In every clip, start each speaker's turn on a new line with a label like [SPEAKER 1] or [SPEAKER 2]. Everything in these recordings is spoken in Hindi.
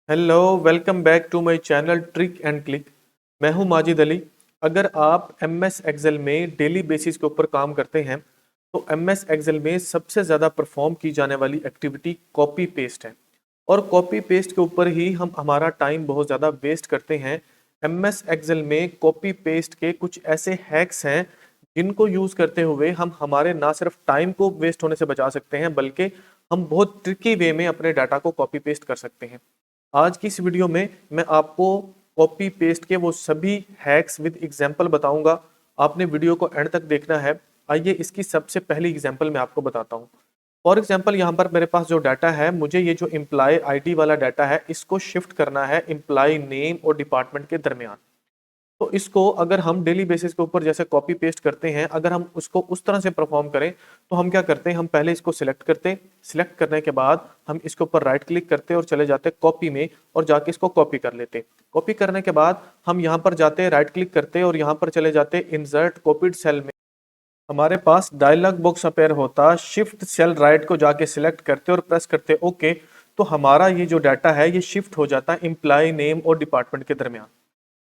[SPEAKER 1] Hello, welcome back to my channel trick and click. मैं हूं माजिद अली। अगर आप एम एस एक्सेल में डेली बेसिस के ऊपर काम करते हैं तो एम एस एक्सेल में सबसे ज़्यादा परफॉर्म की जाने वाली एक्टिविटी कॉपी पेस्ट है। और कॉपी पेस्ट के ऊपर ही हम हमारा टाइम बहुत ज़्यादा वेस्ट करते हैं। एम एस एक्सेल में कॉपी पेस्ट के कुछ ऐसे हैक्स हैं जिनको यूज़ करते हुए हम हमारे ना सिर्फ टाइम को वेस्ट होने से बचा सकते हैं, बल्कि हम बहुत ट्रिकी वे में अपने डाटा को कॉपी पेस्ट कर सकते हैं। आज की इस वीडियो में मैं आपको कॉपी पेस्ट के वो सभी हैक्स विद एग्जांपल बताऊंगा। आपने वीडियो को एंड तक देखना है। आइए इसकी सबसे पहली एग्जांपल मैं आपको बताता हूं। फॉर एग्जांपल यहाँ पर मेरे पास जो डाटा है, मुझे ये जो एम्प्लॉय आईडी वाला डाटा है इसको शिफ्ट करना है एम्प्लॉय नेम और डिपार्टमेंट के दरमियान। तो इसको अगर हम डेली बेसिस के ऊपर जैसे कॉपी पेस्ट करते हैं, अगर हम उसको उस तरह से परफॉर्म करें तो हम क्या करते हैं, हम पहले इसको सिलेक्ट करते, सिलेक्ट करने के बाद हम इसके ऊपर राइट क्लिक करते और चले जाते कॉपी में और जाके इसको कॉपी कर लेते। कॉपी करने के बाद हम यहाँ पर जाते, राइट क्लिक करते और यहाँ पर चले जाते इंसर्ट कॉपीड सेल में। हमारे पास डायलॉग बॉक्स अपेयर होता, शिफ्ट सेल राइट को जाके सिलेक्ट करते और प्रेस करते ओके। तो हमारा ये जो डाटा है ये शिफ्ट हो जाता है एम्प्लॉय नेम और डिपार्टमेंट के दरमियान।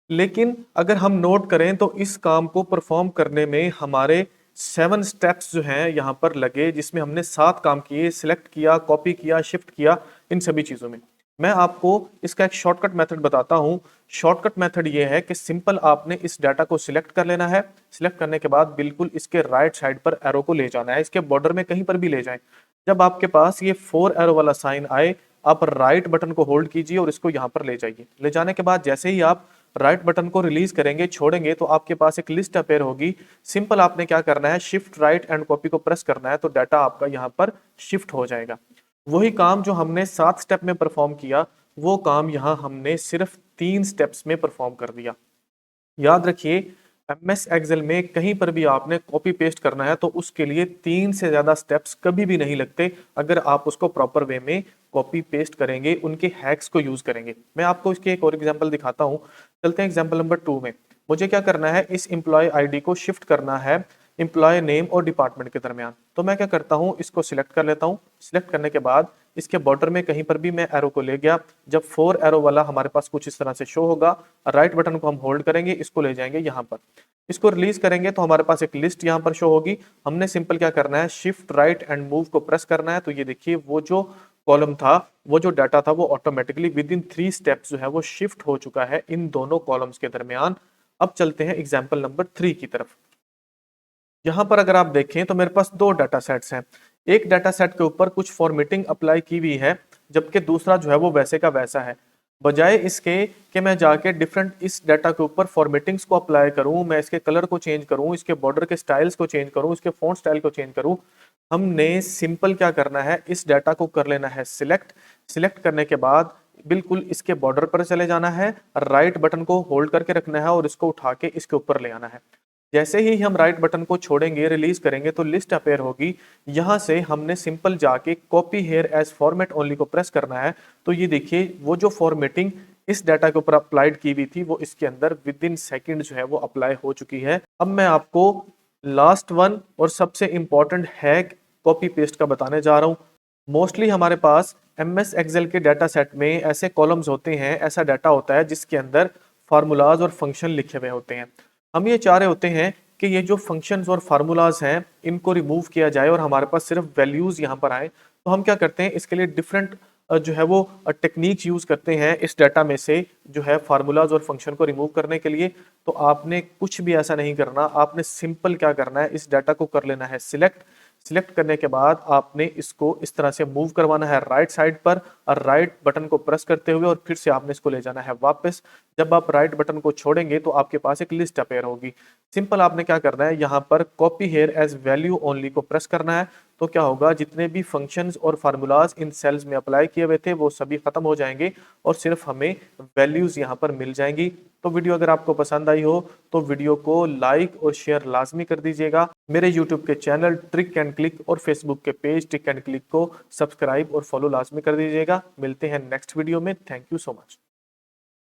[SPEAKER 1] लेकिन अगर हम नोट करें तो इस काम को परफॉर्म करने में हमारे 7 स्टेप्स जो हैं यहाँ पर लगे, जिसमें हमने 7 काम किए, सिलेक्ट किया, कॉपी किया, शिफ्ट किया, इन सभी चीज़ों में। मैं आपको इसका एक शॉर्टकट मेथड बताता हूँ। शॉर्टकट मेथड ये है कि सिंपल आपने इस डाटा को सिलेक्ट कर लेना है। सिलेक्ट करने के बाद बिल्कुल इसके राइट साइड पर एरो को ले जाना है, इसके बॉर्डर में कहीं पर भी ले जाएं। जब आपके पास ये 4 एरो वाला साइन आए, आप राइट बटन को होल्ड कीजिए और इसको यहाँ पर ले जाइए। ले जाने के बाद जैसे ही आप राइट बटन को रिलीज करेंगे, छोड़ेंगे, तो आपके पास एक लिस्ट अपेयर होगी। सिंपल आपने क्या करना है, शिफ्ट राइट एंड कॉपी को प्रेस करना है, तो डाटा आपका यहाँ पर शिफ्ट हो जाएगा। वही काम जो हमने 7 स्टेप में परफॉर्म किया, वो काम यहाँ हमने सिर्फ 3 स्टेप्स में परफॉर्म कर दिया। याद रखिए, एमएस एक्सेल में कहीं पर भी आपने कॉपी पेस्ट करना है तो उसके लिए 3 से ज्यादा स्टेप्स कभी भी नहीं लगते, अगर आप उसको प्रॉपर वे में कॉपी पेस्ट करेंगे, उनके हैक्स को यूज करेंगे। मैं आपको इसके एक और एग्जांपल दिखाता हूं। चलते हैं एग्जांपल नंबर 2 में। मुझे क्या करना है, इस एम्प्लॉय आईडी को शिफ्ट करना है एम्प्लॉय नेम और डिपार्टमेंट के दरमियान। तो मैं क्या करता हूँ, इसको सिलेक्ट कर लेता हूँ। सिलेक्ट करने के बाद इसके बॉर्डर में कहीं पर भी मैं एरो को ले गया। जब 4 एरो वाला हमारे पास कुछ इस तरह से शो होगा, राइट बटन को हम होल्ड करेंगे, इसको ले जाएंगे यहाँ पर। इसको रिलीज करेंगे तो हमारे पास एक लिस्ट यहाँ पर शो होगी। हमने सिंपल क्या करना है, शिफ्ट राइट एंड मूव को प्रेस करना है। तो ये देखिए, वो जो कॉलम था, वो जो डाटा था, वो ऑटोमेटिकली विद इन 3 स्टेप्स जो है वो शिफ्ट हो चुका है इन दोनों कॉलम्स के दरमियान। अब चलते हैं एग्जाम्पल नंबर 3 की तरफ। यहाँ पर अगर आप देखें तो मेरे पास 2 डाटा सेट्स हैं। एक डाटा सेट के ऊपर कुछ फॉर्मेटिंग अप्लाई की हुई है, जबकि दूसरा जो है वो वैसे का वैसा है। बजाय इसके कि मैं जाके डिफरेंट इस डाटा के ऊपर फॉर्मेटिंग्स को अप्लाई करूं, मैं इसके कलर को चेंज करूं, इसके बॉर्डर के स्टाइल्स को चेंज करूं, इसके फॉन्ट स्टाइल को चेंज करूं, हमने सिंपल क्या करना है, इस डाटा को कर लेना है सिलेक्ट। सिलेक्ट करने के बाद बिल्कुल इसके बॉर्डर पर चले जाना है, राइट बटन को होल्ड करके रखना है और इसको उठा के इसके ऊपर ले आना है। जैसे ही हम राइट बटन को छोड़ेंगे, रिलीज करेंगे, तो लिस्ट अपेयर होगी। यहां से हमने सिंपल जाके copy here as format only को प्रेस करना है। तो ये देखिए, वो जो फॉर्मेटिंग इस डाटा के ऊपर अप्लाइड की हुई थी, वो इसके अंदर विद इन सेकेंड जो है वो अप्लाई हो चुकी है। अब मैं आपको लास्ट वन और सबसे इंपॉर्टेंट हैक कॉपी पेस्ट का बताने जा रहा हूँ। मोस्टली हमारे पास एम एस एक्सेल के डाटा सेट में ऐसे कॉलम्स होते हैं, ऐसा डाटा होता है जिसके अंदर फार्मूलाज और फंक्शन लिखे हुए होते हैं। हम ये चाह रहे होते हैं कि ये जो फंक्शंस और फार्मूलाज हैं, इनको रिमूव किया जाए और हमारे पास सिर्फ वैल्यूज यहाँ पर आए। तो हम क्या करते हैं, इसके लिए डिफरेंट जो है वो टेक्निक्स यूज करते हैं इस डाटा में से, जो है फार्मूलाज और फंक्शन को रिमूव करने के लिए। तो आपने कुछ भी ऐसा नहीं करना, आपने सिंपल क्या करना है, इस डाटा को कर लेना है सिलेक्ट। सिलेक्ट करने के बाद आपने इसको इस तरह से मूव करवाना है राइट साइड पर, और राइट बटन को प्रेस करते हुए, और फिर से आपने इसको ले जाना है वापस। जब आप राइट बटन को छोड़ेंगे तो आपके पास एक लिस्ट अपेयर होगी। सिंपल आपने क्या करना है, यहाँ पर copy here as value only को प्रेस करना है। तो क्या होगा, जितने भी फंक्शंस और फार्मूलाज इन सेल्स में अप्लाई किए हुए थे वो सभी खत्म हो जाएंगे और सिर्फ हमें वैल्यूज यहाँ पर मिल जाएंगी। तो वीडियो अगर आपको पसंद आई हो तो वीडियो को लाइक और शेयर लाजमी कर दीजिएगा। मेरे यूट्यूब के चैनल ट्रिक एंड क्लिक और फेसबुक के पेज ट्रिक एंड क्लिक को सब्सक्राइब और फॉलो लाजमी कर दीजिएगा। मिलते हैं नेक्स्ट वीडियो में। Thank you so much.